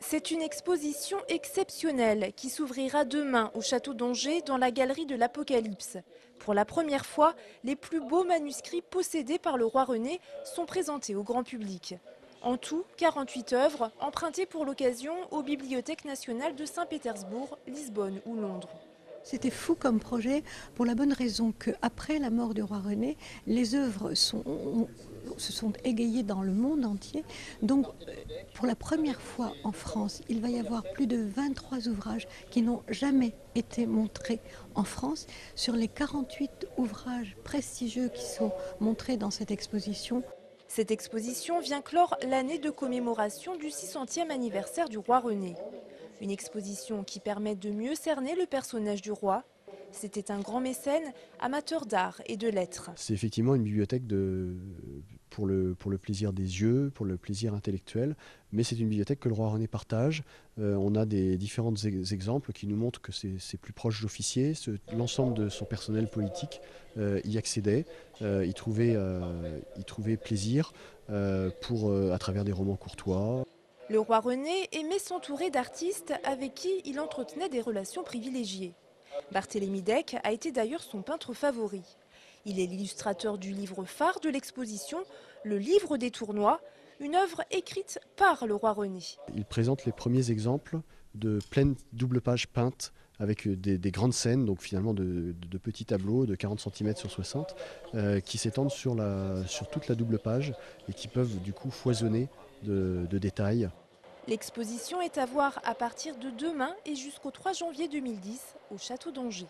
C'est une exposition exceptionnelle qui s'ouvrira demain au château d'Angers dans la galerie de l'Apocalypse. Pour la première fois, les plus beaux manuscrits possédés par le roi René sont présentés au grand public. En tout, 48 œuvres empruntées pour l'occasion aux bibliothèques nationales de Saint-Pétersbourg, Lisbonne ou Londres. C'était fou comme projet pour la bonne raison qu'après la mort du roi René, les œuvres se sont égayées dans le monde entier. Donc pour la première fois en France, il va y avoir plus de 23 ouvrages qui n'ont jamais été montrés en France. Sur les 48 ouvrages prestigieux qui sont montrés dans cette exposition, cette exposition vient clore l'année de commémoration du 600e anniversaire du roi René. Une exposition qui permet de mieux cerner le personnage du roi. C'était un grand mécène, amateur d'art et de lettres. C'est effectivement une bibliothèque pour le plaisir des yeux, pour le plaisir intellectuel, mais c'est une bibliothèque que le roi René partage. On a des différents exemples qui nous montrent que c'est plus proche d'officiers. L'ensemble de son personnel politique y accédait, y trouvait plaisir à travers des romans courtois. Le roi René aimait s'entourer d'artistes avec qui il entretenait des relations privilégiées. Barthélemy Deck a été d'ailleurs son peintre favori. Il est l'illustrateur du livre phare de l'exposition, le livre des tournois, une œuvre écrite par le roi René. Il présente les premiers exemples de pleines doubles pages peintes avec des grandes scènes, donc finalement de petits tableaux de 40 cm sur 60, qui s'étendent sur toute la double page et qui peuvent du coup foisonner de détails. L'exposition est à voir à partir de demain et jusqu'au 3 janvier 2010 au château d'Angers.